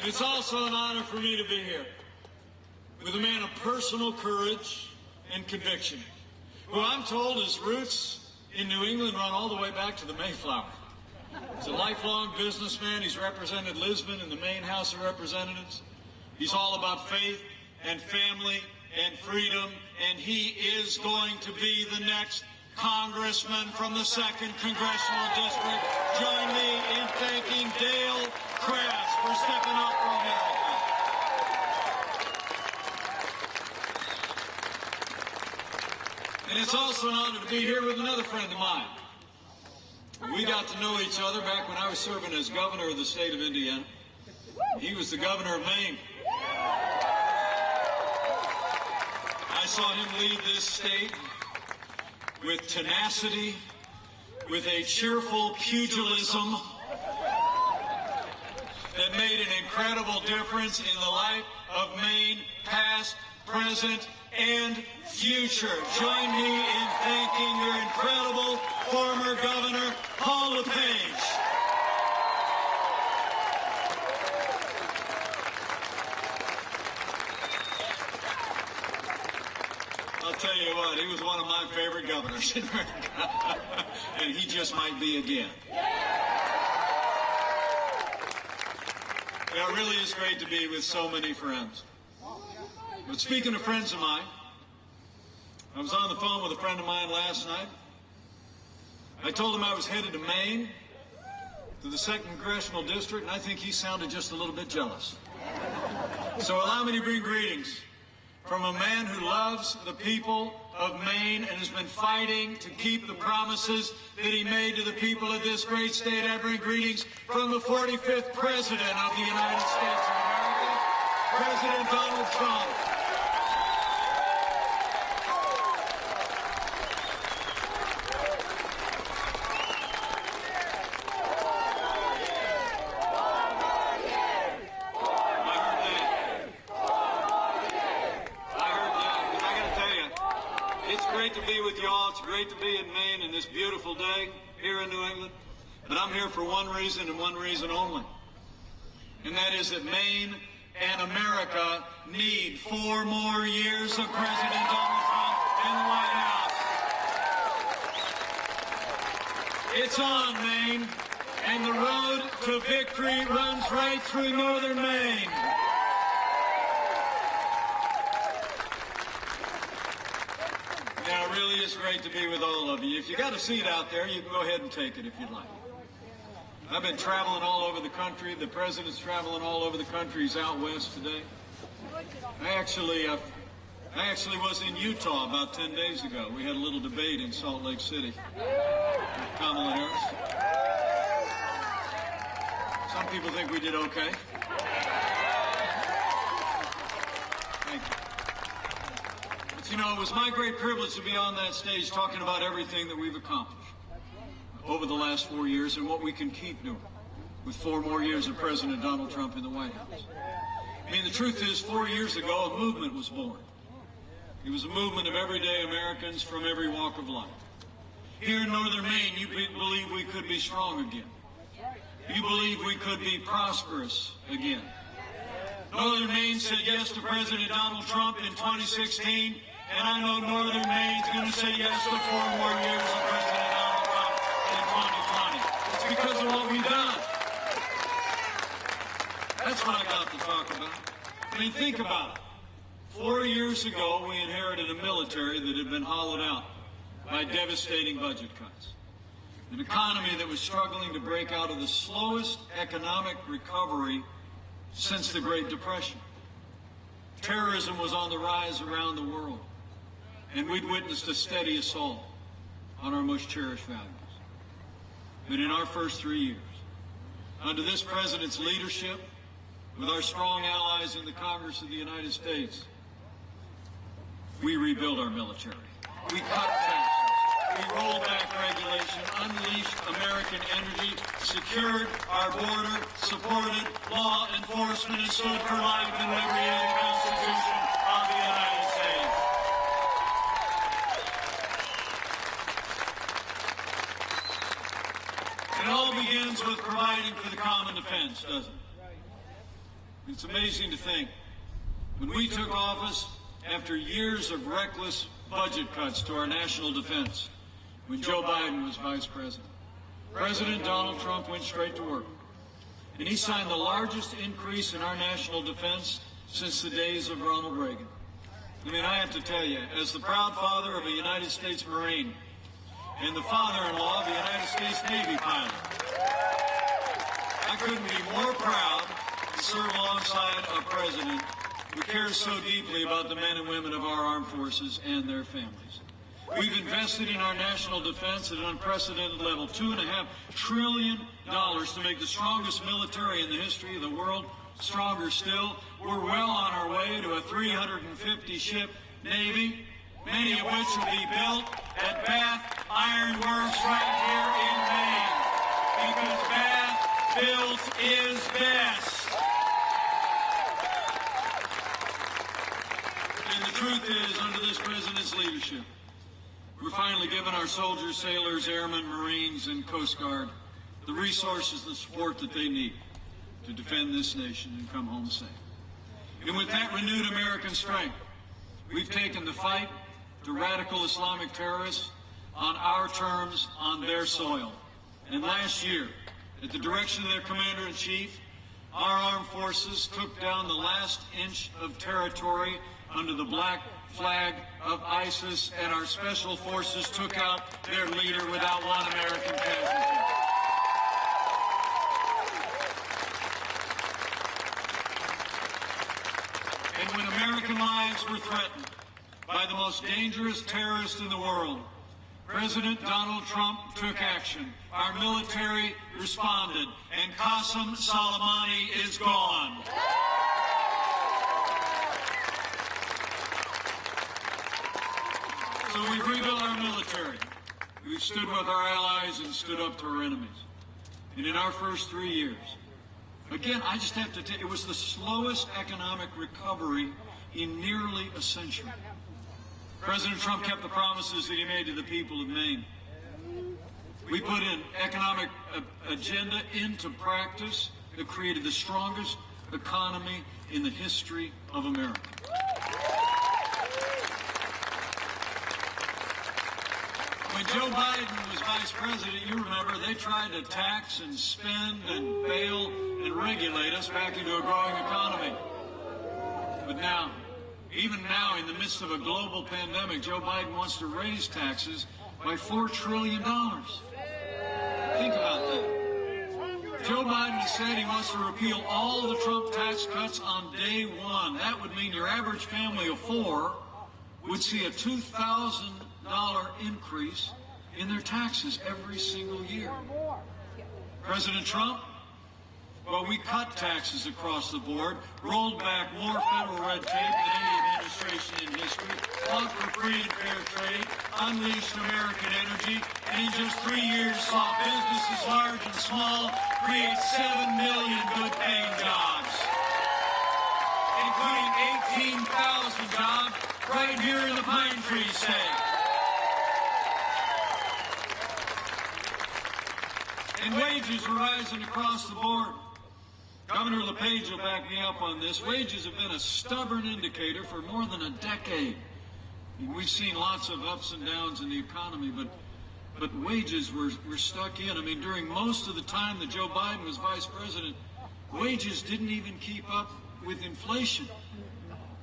It's also an honor for me to be here with a man of personal courage and conviction, who I'm told his roots in New England run all the way back to the Mayflower. He's a lifelong businessman. He's represented Lisbon in the Maine House of Representatives. He's all about faith and family and freedom, and he is going to be the next congressman from the 2nd Congressional District. Join me in thanking Dale Crass for stepping up for America. And it's also an honor to be here with another friend of mine. We got to know each other back when I was serving as governor of the state of Indiana. He was the governor of Maine. I saw him lead this state with tenacity, with a cheerful pugilism that made an incredible difference in the life of Maine, past, present, and future. Join me in thanking your incredible former governor, Paul LePage. I'll tell you what, he was one of my favorite governors in America, and he just might be again. It really is great to be with so many friends. But speaking of friends of mine, I was on the phone with a friend of mine last night. I told him I was headed to Maine, to the 2nd Congressional District, and I think he sounded just a little bit jealous. So allow me to bring greetings from a man who loves the people of Maine and has been fighting to keep the promises that he made to the people of this great state. I bring greetings from the 45th President of the United States of America, President Donald Trump. It's great to be in Maine in this beautiful day here in New England. But I'm here for one reason and one reason only. And that is that Maine and America need 4 more years of President Donald Trump in the White House. It's on, Maine, and the road to victory runs right through northern Maine. Now, it really is great to be with all of you. If you got a seat out there, you can go ahead and take it if you'd like. I've been traveling all over the country. The president's traveling all over the country. He's out west today. I actually was in Utah about 10 days ago. We had a little debate in Salt Lake City with Kamala Harris. Some people think we did okay. Thank you. But you know, it was my great privilege to be on that stage talking about everything that we've accomplished over the last 4 years and what we can keep doing with 4 more years of President Donald Trump in the White House. I mean, the truth is, 4 years ago, a movement was born. It was a movement of everyday Americans from every walk of life. Here in northern Maine, you believe we could be strong again. You believe we could be prosperous again. Northern Maine said yes to President Donald Trump in 2016, and I know northern Maine's going to say yes to 4 more years of President Donald Trump in 2020. It's because of what we've done. That's what I got to talk about. I mean, think about it. 4 years ago, we inherited a military that had been hollowed out by devastating budget cuts. An economy that was struggling to break out of the slowest economic recovery since the Great Depression. Terrorism was on the rise around the world, and we'd witnessed a steady assault on our most cherished values. But in our first 3 years, under this president's leadership, with our strong allies in the Congress of the United States, we rebuilt our military. We cut taxes. We rolled back regulation, unleashed American energy, secured our border, supported law enforcement, and stood for life and liberty and the Constitution of the United States. It all begins with providing for the common defense, doesn't it? It's amazing to think, when we took office, after years of reckless budget cuts to our national defense, when Joe Biden was vice president, President Donald Trump went straight to work, and he signed the largest increase in our national defense since the days of Ronald Reagan. I mean, I have to tell you, as the proud father of a United States Marine and the father-in-law of a United States Navy pilot, I couldn't be more proud to serve alongside a president who cares so deeply about the men and women of our armed forces and their families. We've invested in our national defense at an unprecedented level, $2.5 trillion to make the strongest military in the history of the world stronger still. We're well on our way to a 350-ship Navy, many of which will be built at Bath Iron Works right here in Maine, because Bath built is best. And the truth is, under this president's leadership, we're finally giving our soldiers, sailors, airmen, Marines, and Coast Guard the resources and support that they need to defend this nation and come home safe. And with that renewed American strength, we've taken the fight to radical Islamic terrorists on our terms, on their soil. And last year, at the direction of their commander-in-chief, our armed forces took down the last inch of territory under the black flag of ISIS, and our special forces took out their leader without one American casualty. And when American lives were threatened by the most dangerous terrorist in the world, President Donald Trump took action. Our military responded, and Qasem Soleimani is gone. So we've rebuilt our military. We've stood with our allies and stood up to our enemies. And in our first 3 years, again, I just have to tell you, it was the slowest economic recovery in nearly a century. President Trump kept the promises that he made to the people of Maine. We put an economic agenda into practice that created the strongest economy in the history of America. When Joe Biden was vice president, you remember, they tried to tax and spend and bail and regulate us back into a growing economy. But now, even now, in the midst of a global pandemic, Joe Biden wants to raise taxes by $4 trillion. Think about that. Joe Biden said he wants to repeal all the Trump tax cuts on day one. That would mean your average family of four would see a $2,000 increase in their taxes every single year. President Trump, well, we cut taxes across the board, rolled back more federal red tape than any administration in history, fought for free and fair trade, unleashed American energy, and in just 3 years saw businesses large and small create 7 million good-paying jobs, including 18,000 jobs right here in the Pine Tree State. And wages are rising across the board. Governor LePage will back me up on this. Wages have been a stubborn indicator for more than a decade. We've seen lots of ups and downs in the economy, but wages were stuck in. I mean, during most of the time that Joe Biden was vice president, wages didn't even keep up with inflation.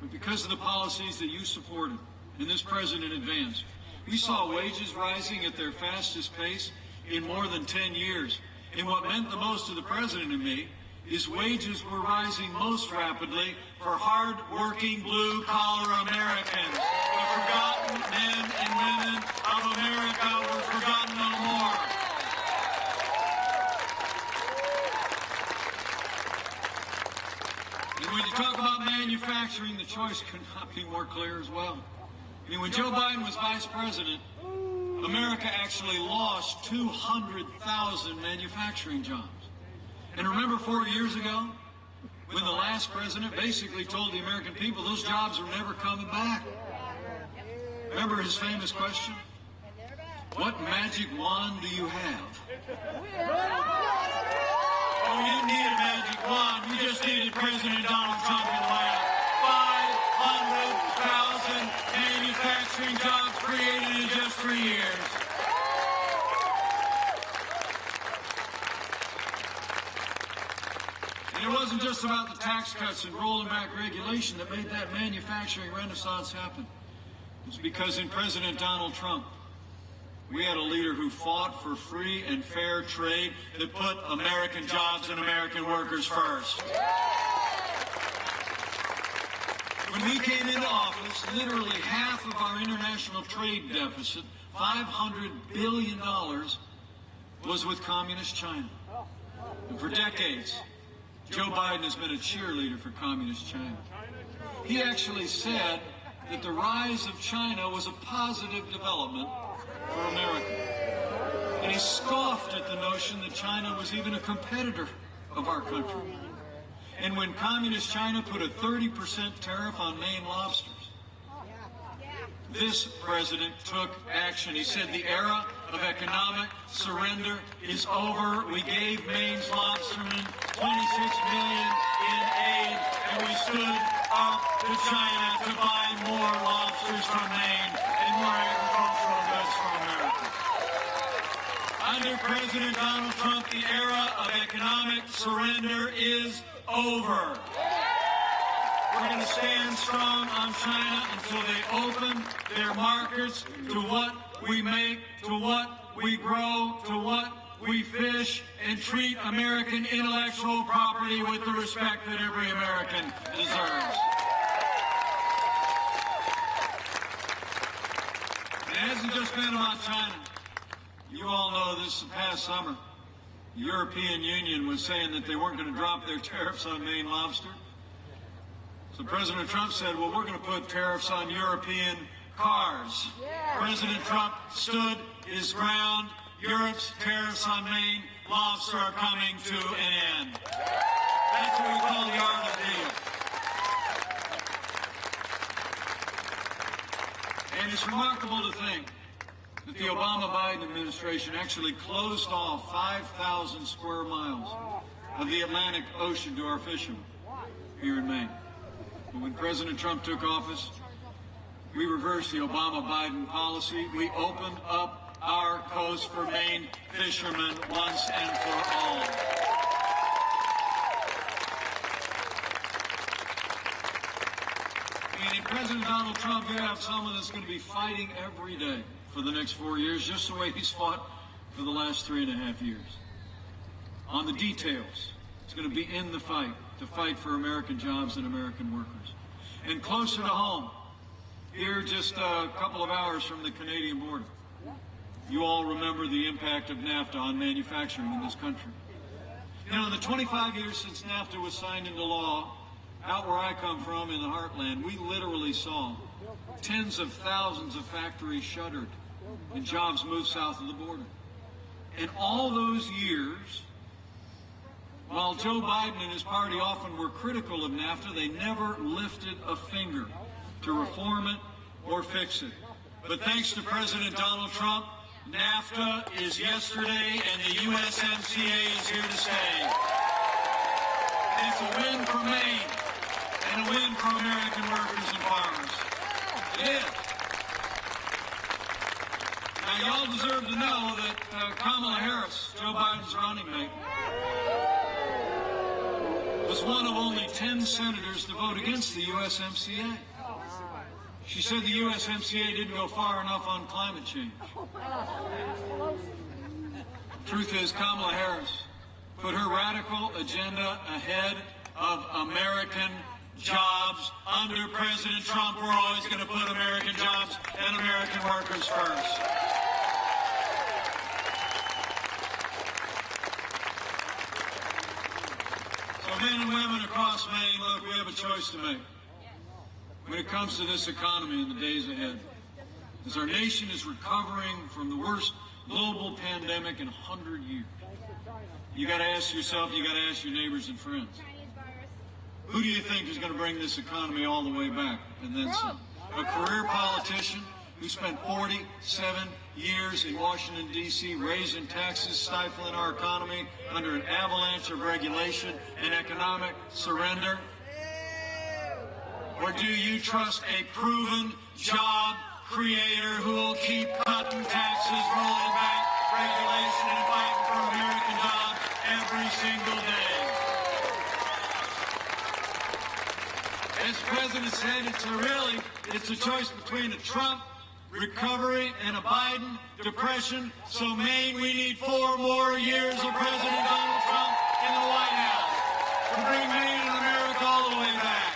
But because of the policies that you supported and this president advanced, we saw wages rising at their fastest pace in more than 10 years. And what meant the most to the president and me is wages were rising most rapidly for hard-working, blue-collar Americans. The forgotten men and women of America were forgotten no more. And when you talk about manufacturing, the choice could not be more clear as well. I mean, when Joe Biden was vice president, America actually lost 200,000 manufacturing jobs. And remember 4 years ago, when the last president basically told the American people those jobs were never coming back? Remember his famous question? What magic wand do you have? Oh, you didn't need a magic wand. We just needed President Donald Trump to lay out 500,000 manufacturing jobs created in just 3 years. And it wasn't just about the tax cuts and rolling back regulation that made that manufacturing renaissance happen. It was because in President Donald Trump, we had a leader who fought for free and fair trade that put American jobs and American workers first. When we came into office, literally half of our international trade deficit, $500 billion, was with Communist China. And for decades, Joe Biden has been a cheerleader for Communist China. He actually said that the rise of China was a positive development for America. And he scoffed at the notion that China was even a competitor of our country. And when Communist China put a 30% tariff on Maine lobsters, this president took action. He said the era of economic surrender is over. We gave Maine's lobstermen $26 million in aid, and we stood up to China to buy more lobsters from Maine and more agricultural goods from America. Under President Donald Trump, the era of economic surrender is over. We're going to stand strong on China until they open their markets to what we make, to what we grow, to what we fish, and treat American intellectual property with the respect that every American deserves. It hasn't just been about China. You all know this past summer, the European Union was saying that they weren't going to drop their tariffs on Maine lobster. So President Trump said, well, we're going to put tariffs on European cars. President Trump stood his ground. Europe's tariffs on Maine lobster are coming to an end. That's what we call the art of the deal. And it's remarkable to think that the Obama-Biden administration actually closed off 5,000 square miles of the Atlantic Ocean to our fishermen here in Maine. But when President Trump took office, we reversed the Obama-Biden policy. We opened up our coast for Maine fishermen once and for all. And in President Donald Trump, you have someone that's going to be fighting every day for the next 4 years, just the way he's fought for the last 3.5 years. On the details, it's going to be in the fight to fight for American jobs and American workers. And closer to home, here just a couple of hours from the Canadian border, you all remember the impact of NAFTA on manufacturing in this country. You know, in the 25 years since NAFTA was signed into law, out where I come from in the heartland, we literally saw tens of thousands of factories shuttered and jobs moved south of the border. And all those years, while Joe Biden and his party often were critical of NAFTA, they never lifted a finger to reform it or fix it. But thanks to President Donald Trump, NAFTA is yesterday and the USMCA is here to stay. And it's a win for Maine and a win for American workers and farmers. It is. Now, y'all deserve to know that Kamala Harris, Joe Biden's running mate, was one of only 10 senators to vote against the USMCA. She said the USMCA didn't go far enough on climate change. Truth is, Kamala Harris put her radical agenda ahead of American jobs. Under President Trump, we're always going to put American jobs and American workers first. So men and women across Maine, look, we have a choice to make when it comes to this economy in the days ahead. As our nation is recovering from the worst global pandemic in 100 years, you got to ask yourself, you got to ask your neighbors and friends, who do you think is going to bring this economy all the way back and then some? A career politician who spent 47 years in Washington, D.C., raising taxes, stifling our economy under an avalanche of regulation and economic surrender? Or do you trust a proven job creator who will keep cutting taxes, rolling back regulation, and fighting for American jobs every single day? As the President said, it's a choice between a Trump recovery and a Biden depression. So, Maine, we need 4 more years of President Donald Trump in the White House to bring Maine and America all the way back.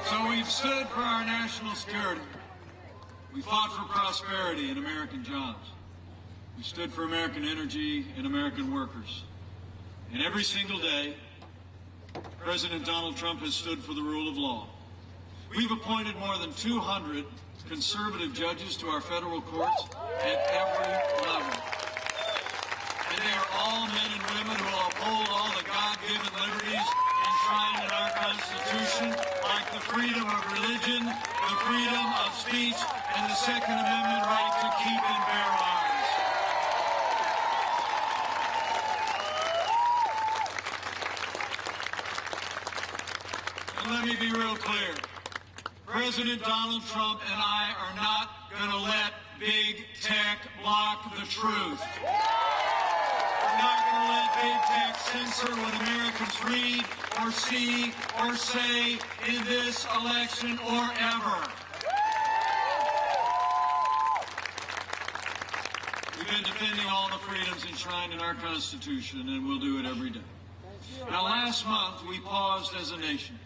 So we've stood for our national security. We fought for prosperity and American jobs. We stood for American energy and American workers. And every single day, President Donald Trump has stood for the rule of law. We've appointed more than 200 conservative judges to our federal courts at every level. And they are all men and women who will uphold all the God-given liberties enshrined in our Constitution, like the freedom of religion, the freedom of speech, and the Second Amendment right to keep and bear arms. And let me be real clear. President Donald Trump and I are not going to let big tech block the truth. We're not going to let big tech censor what Americans read or see or say in this election or ever. We've been defending all the freedoms enshrined in our Constitution, and we'll do it every day. Now, last month, we paused as a nation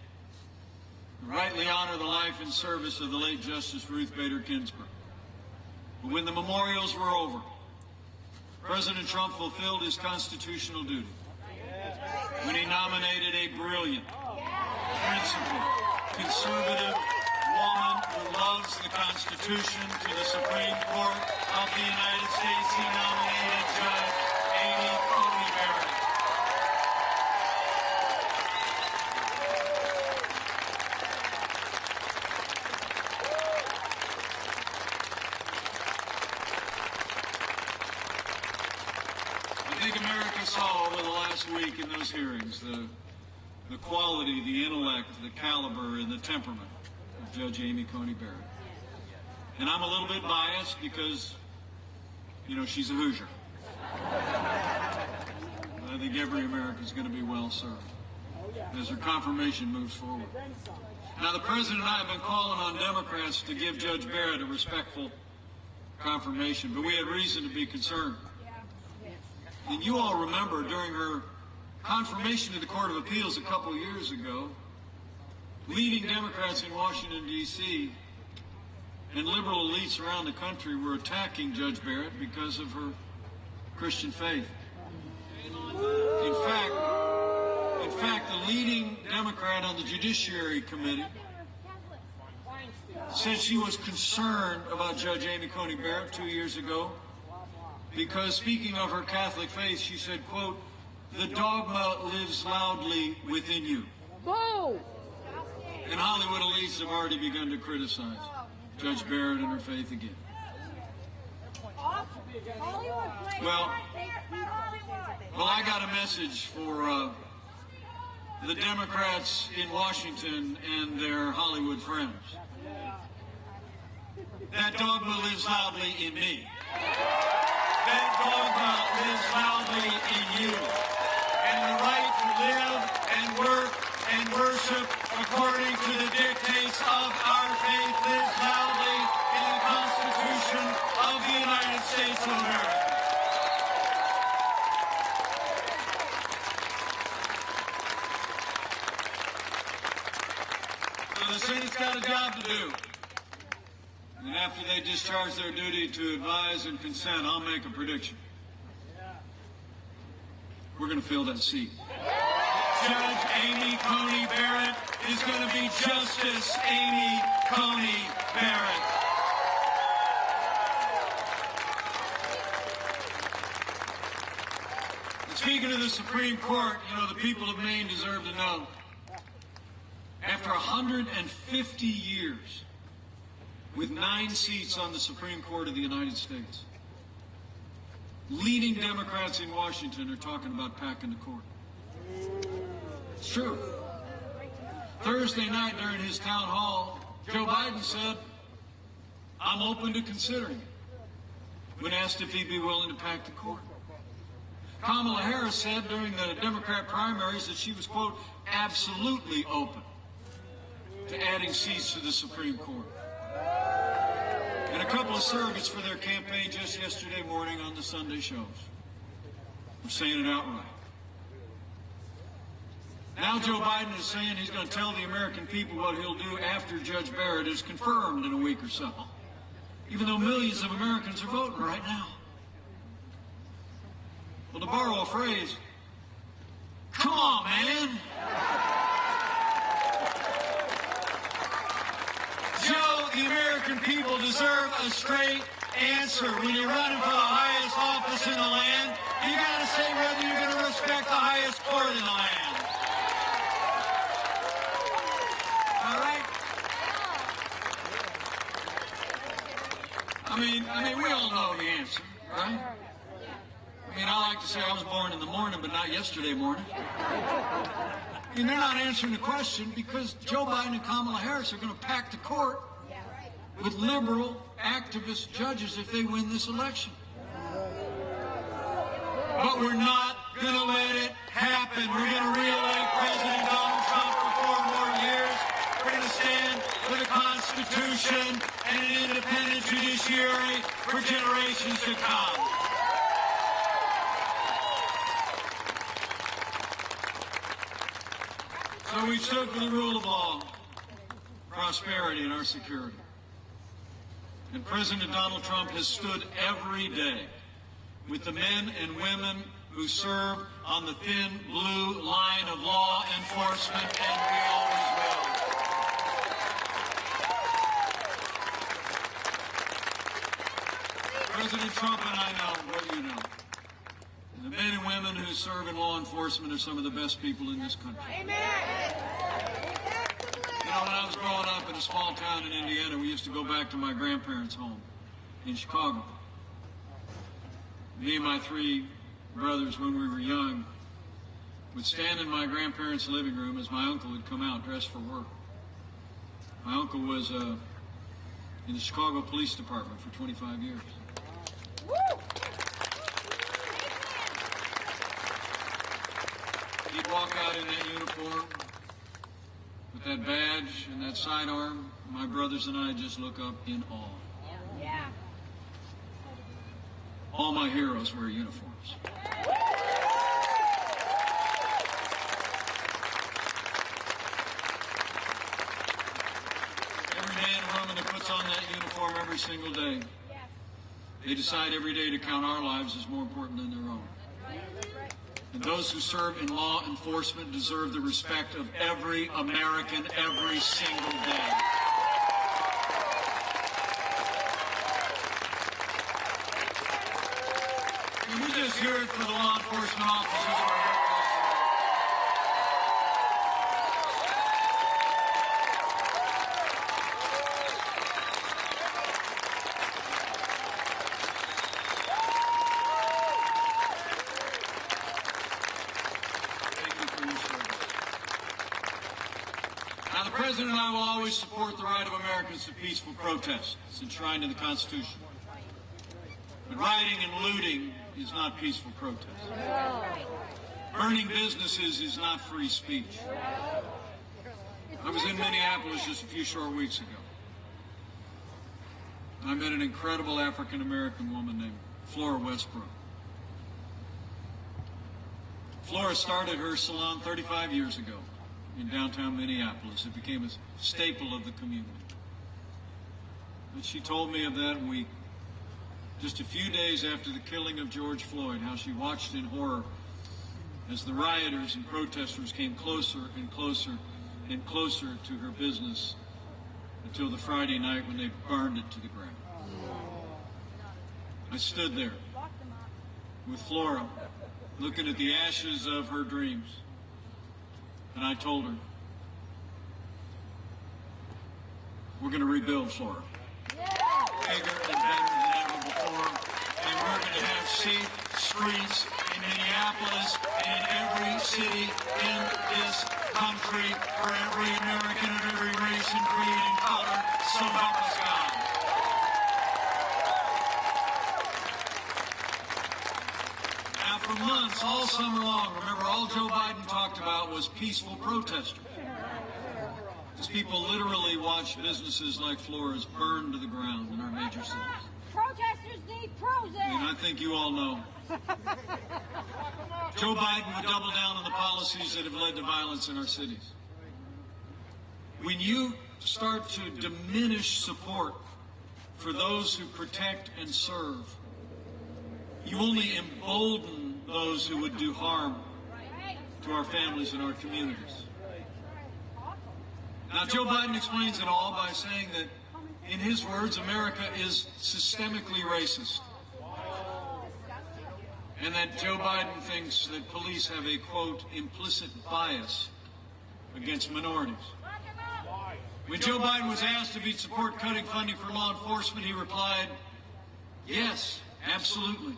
to rightly honor the life and service of the late Justice Ruth Bader Ginsburg. But when the memorials were over, President Trump fulfilled his constitutional duty when he nominated a brilliant, principled, conservative woman who loves the Constitution to the Supreme Court of the United States. He nominated Judge Amy Coney Barrett. I think America saw over the last week in those hearings the quality, the intellect, the caliber, and the temperament of Judge Amy Coney Barrett. And I'm a little bit biased because, you know, she's a Hoosier. I think every American is going to be well served as her confirmation moves forward. Now, the President and I have been calling on Democrats to give Judge Barrett a respectful confirmation, but we had reason to be concerned. And you all remember during her confirmation to the Court of Appeals a couple years ago, leading Democrats in Washington, D.C., and liberal elites around the country were attacking Judge Barrett because of her Christian faith. In fact, the leading Democrat on the Judiciary Committee said she was concerned about Judge Amy Coney Barrett 2 years ago because, speaking of her Catholic faith, she said, quote, "The dogma lives loudly within you." And Hollywood elites have already begun to criticize Judge Barrett and her faith again. Well, I got a message for the Democrats in Washington and their Hollywood friends. That dogma lives loudly in me. That dogma lives loudly in you. And the right to live and work and worship according to the dictates of our faith lives loudly in the Constitution of the United States of America. So the Senate's got a job to do. And after they discharge their duty to advise and consent, I'll make a prediction. We're going to fill that seat. Judge Amy Coney Barrett is going to be Justice Amy Coney Barrett. Speaking of the Supreme Court, you know, the people of Maine deserve to know. After 150 years, with 9 seats on the Supreme Court of the United States, leading Democrats in Washington are talking about packing the court. It's true. Thursday night during his town hall, Joe Biden said, "I'm open to considering it," when asked if he'd be willing to pack the court. Kamala Harris said during the Democrat primaries that she was, quote, absolutely open to adding seats to the Supreme Court. And a couple of surrogates for their campaign just yesterday morning on the Sunday shows were saying it outright. Now Joe Biden is saying he's going to tell the American people what he'll do after Judge Barrett is confirmed in a week or so, even though millions of Americans are voting right now. Well, to borrow a phrase, come on, man. Joe, the American people deserve a straight answer. When you're running for the highest office in the land, you got to say whether you're going to respect the highest court in the land. All right? I mean, we all know the answer, right? I mean, I like to say I was born in the morning, but not yesterday morning. I mean, they're not answering the question because Joe Biden and Kamala Harris are going to pack the court with liberal activist judges if they win this election. But we're not going to let it happen. We're going to re-elect President Donald Trump for 4 more years. We're going to stand for the Constitution and an independent judiciary for generations to come. So we stood for the rule of law, prosperity, and our security. And President Donald Trump has stood every day with the men and women who serve on the thin blue line of law enforcement, and we always will. President Trump and I know what you know. The men and women who serve in law enforcement are some of the best people in this country. Amen. You know, when I was growing up in a small town in Indiana, we used to go back to my grandparents' home in Chicago. Me and my 3 brothers, when we were young, would stand in my grandparents' living room as my uncle would come out dressed for work. My uncle was in the Chicago Police Department for 25 years. Woo! He'd walk out in that uniform with that badge and that sidearm. My brothers and I just look up in awe. Yeah. All my heroes wear uniforms. Every man and woman that puts on that uniform every single day, they decide every day to count our lives as more important than their own. And those who serve in law enforcement deserve the respect of every American every single day. And we just hear it for the law enforcement officers who are here. Now, the President and I will always support the right of Americans to peaceful protest. It's enshrined in the Constitution. But rioting and looting is not peaceful protest. Burning businesses is not free speech. I was in Minneapolis just a few short weeks ago. I met an incredible African-American woman named Flora Westbrook. Flora started her salon 35 years ago in downtown Minneapolis. It became a staple of the community. But she told me of that week, just a few days after the killing of George Floyd, how she watched in horror as the rioters and protesters came closer and closer and closer to her business until the Friday night when they burned it to the ground. I stood there with Flora looking at the ashes of her dreams. And I told her, we're going to rebuild Florida. Bigger and better than ever before. And we're going to have safe streets in Minneapolis and in every city in this country for every American of every race and creed and color. So help us God. Now for months, all summer long, remember, all Joe Biden talked about was peaceful protesters. Because people literally watched businesses like Florida's burn to the ground in our major cities. Protesters need Prozac. And I think you all know. Joe Biden would double down on the policies that have led to violence in our cities. When you start to diminish support for those who protect and serve, you only embolden those who would do harm to our families and our communities. Now, Joe Biden explains it all by saying that, in his words, America is systemically racist. And that Joe Biden thinks that police have a, quote, implicit bias against minorities. When Joe Biden was asked if he'd support cutting funding for law enforcement, he replied, yes, absolutely.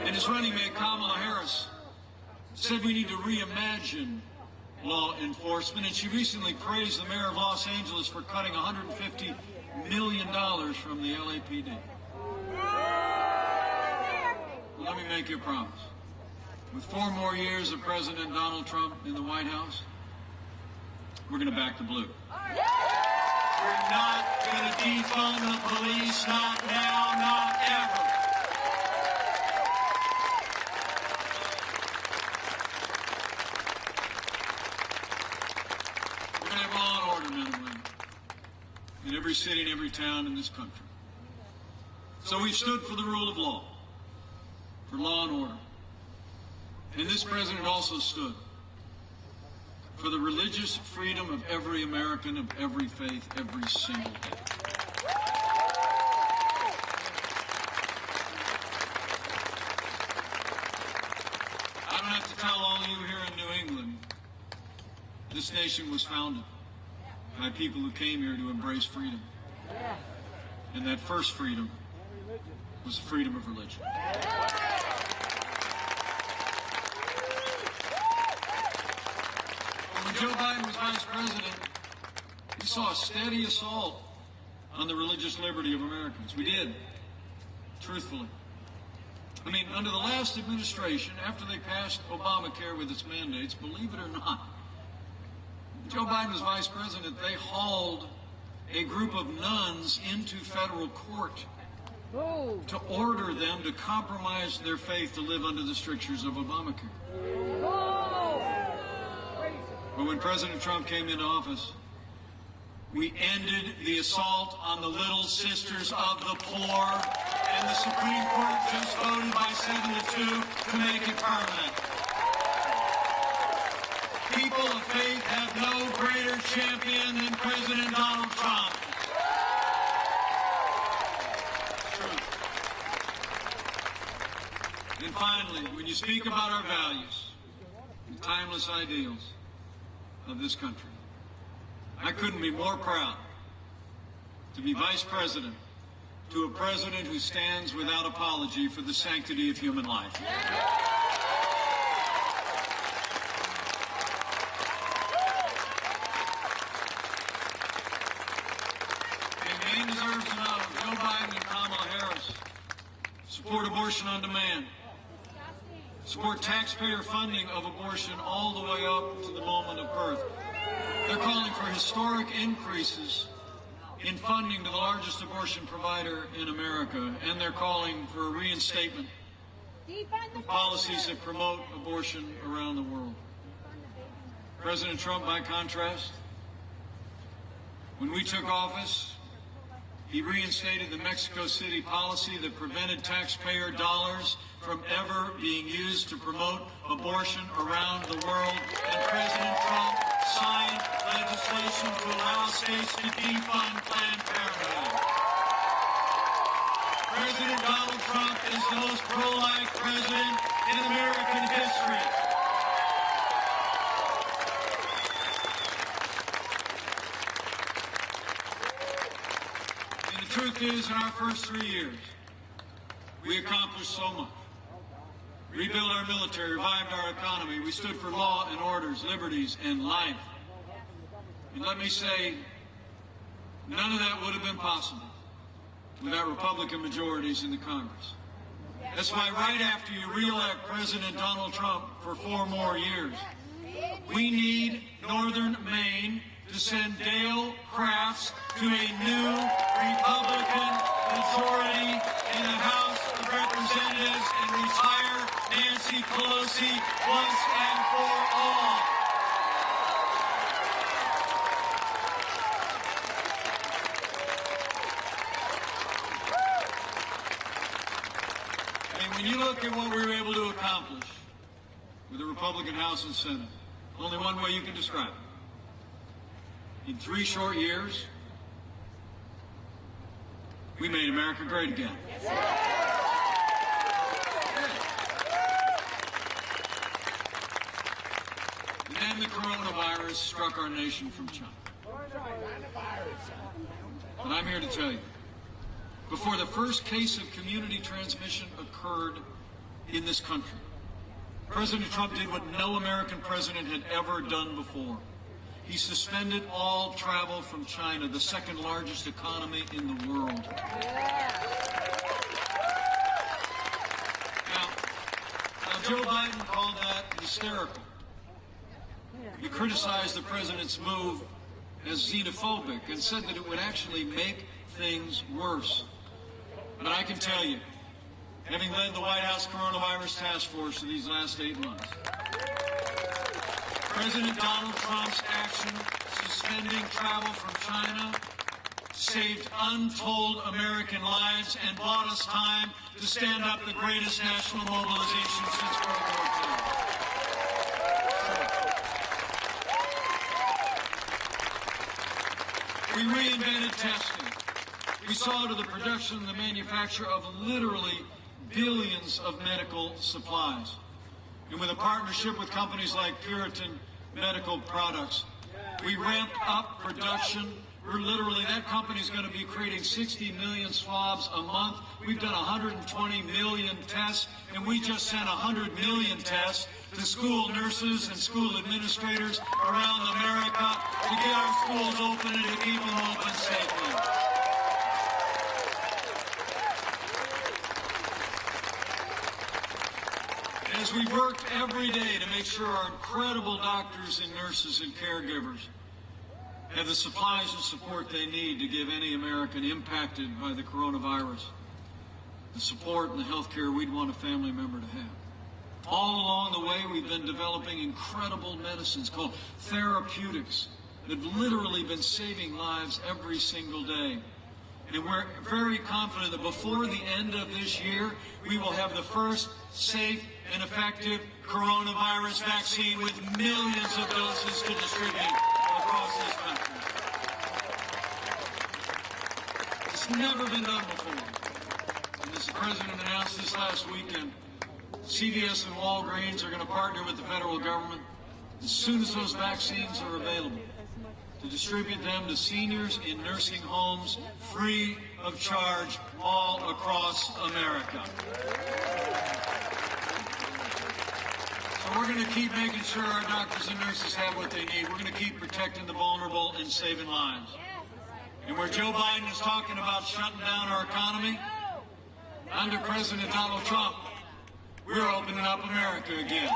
And his running mate, Kamala Harris, said we need to reimagine law enforcement, and she recently praised the mayor of Los Angeles for cutting $150 million from the LAPD. Let me make you a promise. With 4 more years of President Donald Trump in the White House, we're going to back the blue. We're not going to defund the police, not now, not ever. We're going to have law and order, men and women, in every city and every town in this country. So we've stood for the rule of law, for law and order. And this president also stood for the religious freedom of every American of every faith every single day. I don't have to tell all of you here in New England, this nation was founded by people who came here to embrace freedom. And that first freedom was the freedom of religion. When Joe Biden was vice president, he saw a steady assault on the religious liberty of Americans. We did, truthfully. I mean, under the last administration, after they passed Obamacare with its mandates, believe it or not, Joe Biden was vice president, they hauled a group of nuns into federal court to order them to compromise their faith to live under the strictures of Obamacare. But when President Trump came into office, we ended the assault on the little sisters of the poor, and the Supreme Court just voted by 7-2 to make it permanent. People of faith have no greater champion than President Donald Trump. And finally, when you speak about our values, the timeless ideals of this country, I couldn't be more proud to be vice president to a president who stands without apology for the sanctity of human life. And Maine deserves to know Joe Biden and Kamala Harris support abortion on demand, support taxpayer funding of abortion all the way up to the moment of birth. They're calling for historic increases in funding to the largest abortion provider in America, and they're calling for a reinstatement of policies that promote abortion around the world. President Trump, by contrast, when we took office, he reinstated the Mexico City policy that prevented taxpayer dollars from ever being used to promote abortion around the world. And President Trump signed legislation to allow states to defund Planned Parenthood. President Donald Trump is the most pro-life president in American history. And the truth is, in our first 3 years, we accomplished so much. Rebuilt our military, revived our economy. We stood for law and orders, liberties, and life. And let me say, none of that would have been possible without Republican majorities in the Congress. That's why right after you re-elect President Donald Trump for 4 more years, we need Northern Maine to send Dale Crafts to a new Republican majority in the House of Representatives and retire Nancy Pelosi once and for all. And when you look at what we were able to accomplish with the Republican House and Senate, only one way you can describe it. In 3 short years, we made America great again. And then the coronavirus struck our nation from China. And I'm here to tell you, before the first case of community transmission occurred in this country, President Trump did what no American president had ever done before. He suspended all travel from China, the second largest economy in the world. Now Joe Biden called that hysterical. He criticized the president's move as xenophobic and said that it would actually make things worse. But I can tell you, having led the White House Coronavirus Task Force for these last 8 months, President Donald Trump's action suspending travel from China saved untold American lives and bought us time to stand up the greatest national mobilization since World War II. We reinvented testing. We saw to the production and the manufacture of literally billions of medical supplies. And with a partnership with companies like Puritan Medical Products, we ramped up production. That company's going to be creating 60 million swabs a month. We've done 120 million tests, and we just sent 100 million tests to school nurses and school administrators around America to get our schools open and to keep them open safely. As we worked every day to make sure our incredible doctors and nurses and caregivers have the supplies and support they need to give any American impacted by the coronavirus the support and the health care we'd want a family member to have. All along the way, we've been developing incredible medicines called therapeutics that have literally been saving lives every single day. And we're very confident that before the end of this year, we will have the first safe and effective coronavirus vaccine with millions of doses to distribute across this country. It's never been done before. And as the president announced this last weekend, CVS and Walgreens are going to partner with the federal government as soon as those vaccines are available to distribute them to seniors in nursing homes free of charge all across America. So we're going to keep making sure our doctors and nurses have what they need. We're going to keep protecting the vulnerable and saving lives. And where Joe Biden is talking about shutting down our economy, under President Donald Trump, we're opening up America again.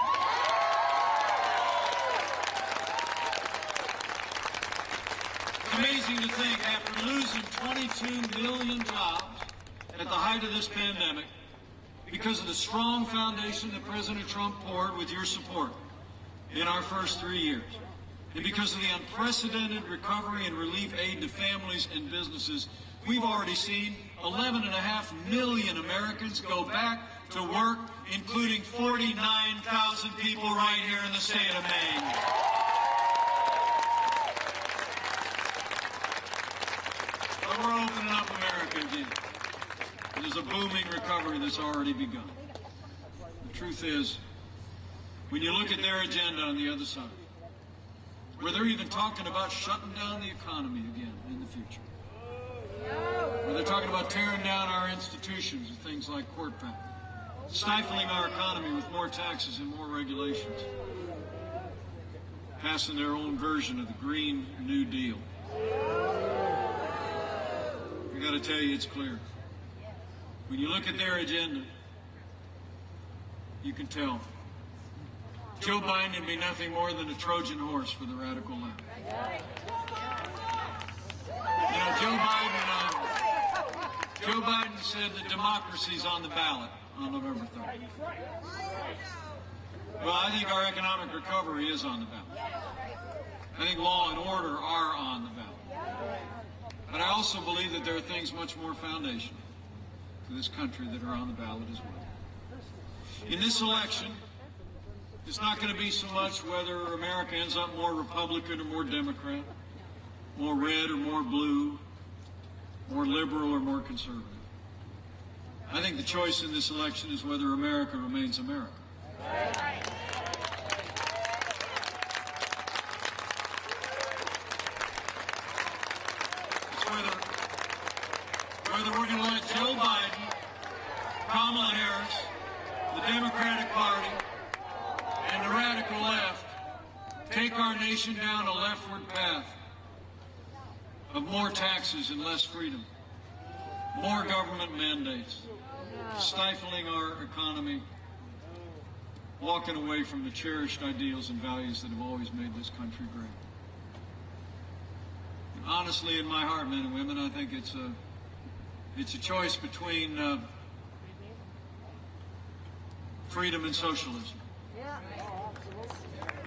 It's amazing to think, after losing 22 million jobs at the height of this pandemic, because of the strong foundation that President Trump poured with your support in our first 3 years, and because of the unprecedented recovery and relief aid to families and businesses, we've already seen 11.5 million Americans go back to work, including 49,000 people right here in the state of Maine. But we're opening up America again. There's a booming recovery that's already begun. The Truth is, when you look at their agenda on the other side, where they're even talking about shutting down the economy again in the future, where they're talking about tearing down our institutions with things like court power, stifling our economy with more taxes and more regulations, passing their own version of the Green New Deal. I got to tell you, it's clear. When you look at their agenda, you can tell Joe Biden would be nothing more than a Trojan horse for the radical left. You know, Joe Biden said that democracy's on the ballot on November 3rd. Well, I think our economic recovery is on the ballot. I think law and order are on the ballot. But I also believe that there are things much more foundational to this country that are on the ballot as well. In this election, it's not going to be so much whether America ends up more Republican or more Democrat, more red or more blue, more liberal or more conservative. I think the choice in this election is whether America remains America. It's whether we're going to let Joe Biden, Kamala Harris, the Democratic Party, and the radical left take our nation down a leftward path of more taxes and less freedom, more government mandates, stifling our economy, walking away from the cherished ideals and values that have always made this country great. And honestly, in my heart, men and women, I think it's a choice between freedom and socialism.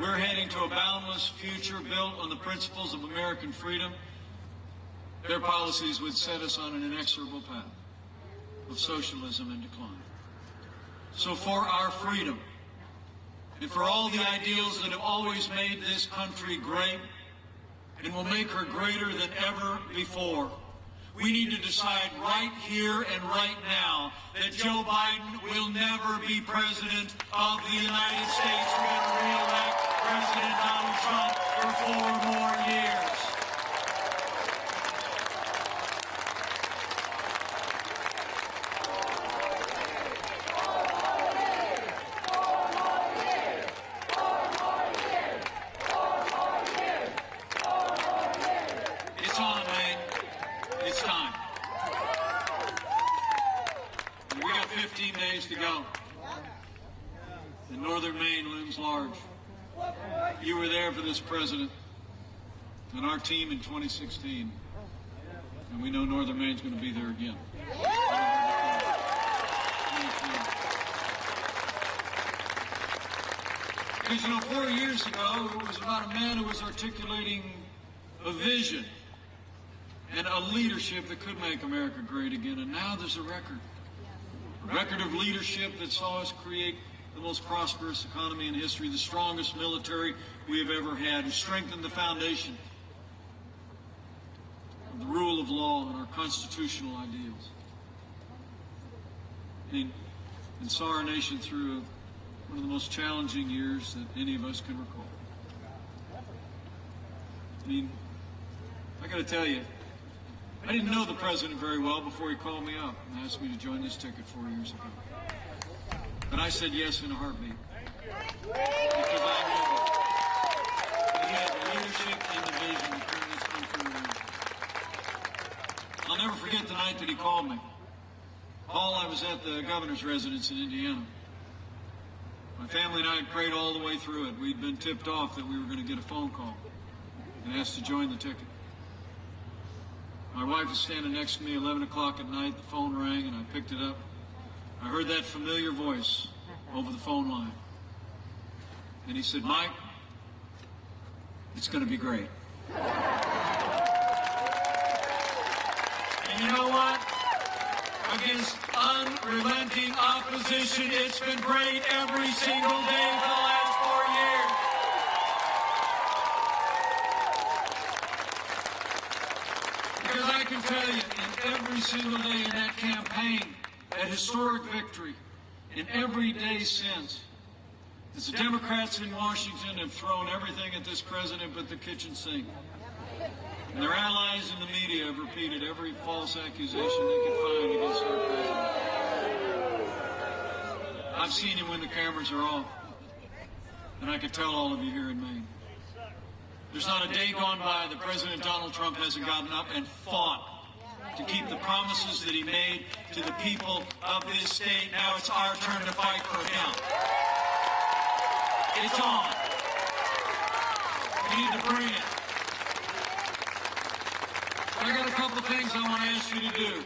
We're heading to a boundless future built on the principles of American freedom. Their policies would set us on an inexorable path of socialism and decline. So for our freedom, and for all the ideals that have always made this country great and will make her greater than ever before, we need to decide right here and right now that Joe Biden will never be president of the United States. We're going to re-elect President Donald Trump for 4 more years. It's on, man. It's time. And we got 15 days to go. And northern Maine looms large. You were there for this president and our team in 2016. And we know northern Maine's going to be there again. Because, you know, 4 years ago, it was about a man who was articulating a vision and a leadership that could make America great again. And now there's a record of leadership that saw us create the most prosperous economy in history, the strongest military we have ever had, who strengthened the foundation of the rule of law and our constitutional ideals, and saw our nation through one of the most challenging years that any of us can recall. I mean, I got to tell you, I didn't know the president very well before he called me up and asked me to join this ticket 4 years ago. But I said yes in a heartbeat. Because I knew he had the leadership and the vision to turn this country around. I'll never forget the night that he called me. Paul, I was at the governor's residence in Indiana. My family and I had prayed all the way through it. We'd been tipped off that we were going to get a phone call and asked to join the ticket. My wife was standing next to me, 11 o'clock at night. The phone rang, and I picked it up. I heard that familiar voice over the phone line. And he said, "Mike, it's going to be great." And you know what? Against unrelenting opposition, it's been great every single day for the last 4 years. Because I can tell you, in every single day in that campaign, that historic victory, And every day since, the Democrats in Washington have thrown everything at this president but the kitchen sink. And their allies in the media have repeated every false accusation they could find against our president. I've seen him when the cameras are off. And I can tell all of you here in Maine. There's not a day gone by that President Donald Trump hasn't gotten up and fought to keep the promises that he made to the people of this state. Now it's our turn to fight for him. It's on. We need to bring it. I got a couple things I want to ask you to do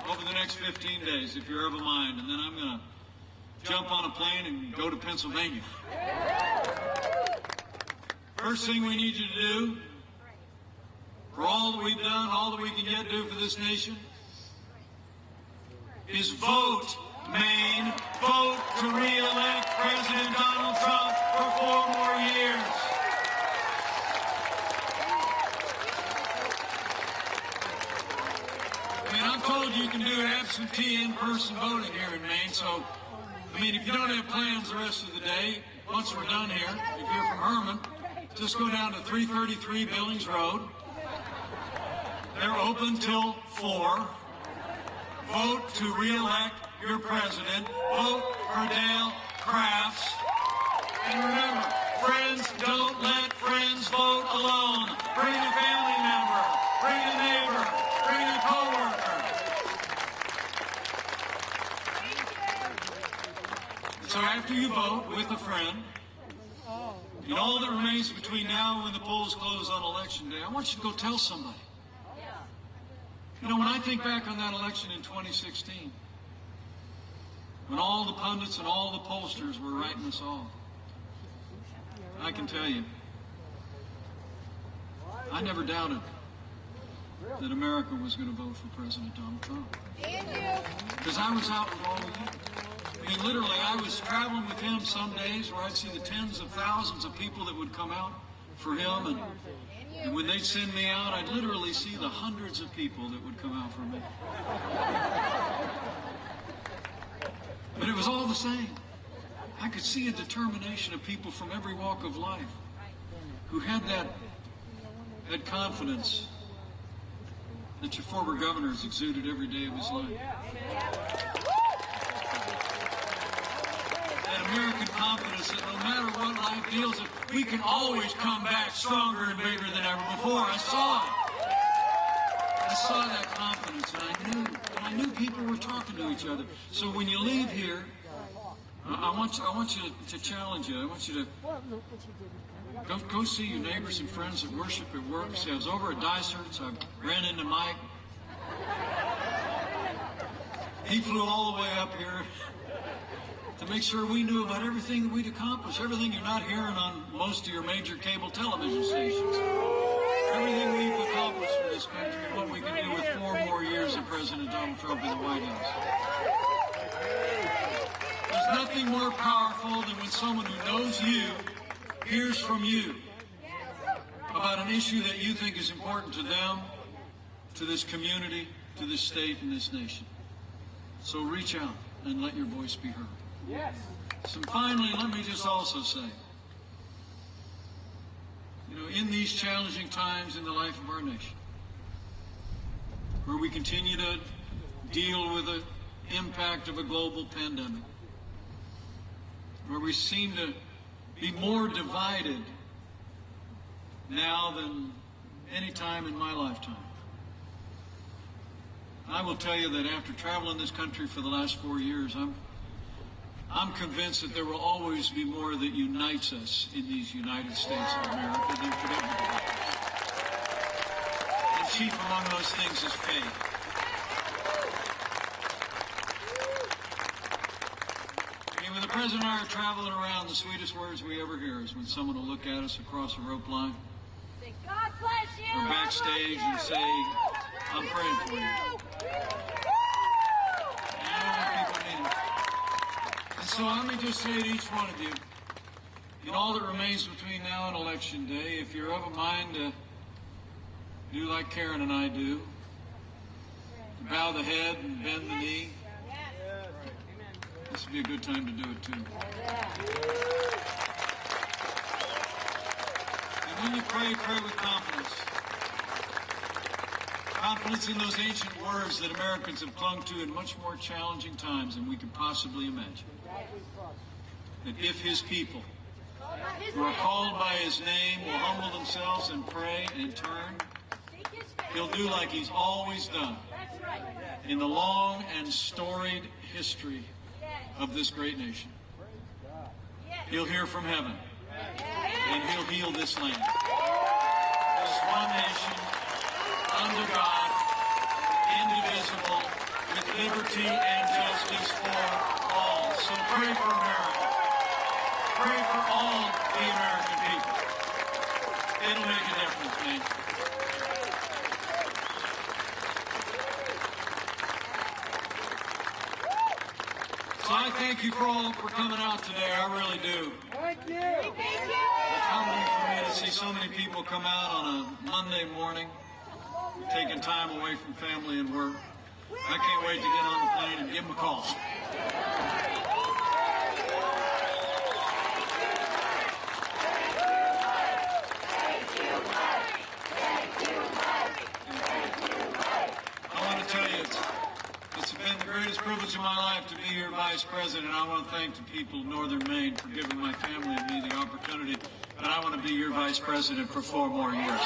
over the next 15 days, if you're of a mind, and then I'm going to jump on a plane and go to Pennsylvania. First thing we need you to do, for all that we've done, all that we can yet do for this nation, is vote, Maine. Vote to re-elect President Donald Trump for 4 more years. I mean, I'm told you can do absentee in-person voting here in Maine, so, I mean, if you don't have plans the rest of the day, once we're done here, if you're from Herman, just go down to 333 Billings Road. They're open till 4. Vote to re-elect your president. Vote for Dale Crafts. And remember, friends don't let friends vote alone. Bring a family member. Bring a neighbor. Bring a coworker. So after you vote with a friend, and all that remains between now and when the polls close on Election Day, I want you to go tell somebody. You know, when I think back on that election in 2016, when all the pundits and all the pollsters were writing us off, I can tell you, I never doubted that America was going to vote for President Donald Trump. Because I was out with all of you. I mean, literally, I was traveling with him some days where I'd see the tens of thousands of people that would come out for him, and when they'd send me out, I'd literally see the hundreds of people that would come out for me. But it was all the same. I could see a determination of people from every walk of life who had that confidence that your former governor has exuded every day of his life. That American confidence that no matter what life deals with, we can always come back stronger and bigger than ever before. I saw it. I saw that confidence, and I knew people were talking to each other. So when you leave here, I want you to challenge you. I want you to go see your neighbors and friends that worship at work. See, I was over at Dysert's. I ran into Mike. He flew all the way up here to make sure we knew about everything that we'd accomplished, everything you're not hearing on most of your major cable television stations, everything we've accomplished for this country, and what we can do with 4 more years of President Donald Trump in the White House. There's nothing more powerful than when someone who knows you hears from you about an issue that you think is important to them, to this community, to this state, and this nation. So reach out and let your voice be heard. Yes. So finally, let me just also say, you know, in these challenging times in the life of our nation, where we continue to deal with the impact of a global pandemic, where we seem to be more divided now than any time in my lifetime, I will tell you that after traveling this country for the last 4 years, I'm convinced that there will always be more that unites us in these United States of America than could ever be. And chief among those things is faith. I mean, when the President and I are traveling around, the sweetest words we ever hear is when someone will look at us across a rope line, God bless you. or backstage and say, I'm praying for you. So let me just say to each one of you, in all that remains between now and Election Day, if you're of a mind to do like Karen and I do, to bow the head and bend the knee, this would be a good time to do it too. And when you pray, pray with confidence. Confidence in those ancient words that Americans have clung to in much more challenging times than we could possibly imagine. That if his people who are called by his name will humble themselves and pray and turn, he'll do like he's always done in the long and storied history of this great nation. He'll hear from heaven, and he'll heal this land. This one nation, under God, indivisible, with liberty and justice for all. So pray for America. Pray for all the American people. It'll make a difference, man. So I thank you all for coming out today. I really do. Thank you. It's humbling for me to see so many people come out on a Monday morning, taking time away from family and work. I can't wait to get on the plane and give them a call. I want to tell you, it's been the greatest privilege of my life to be your vice president. I want to thank the people of Northern Maine for giving my family and me the opportunity. But I want to be your vice president for 4 more years.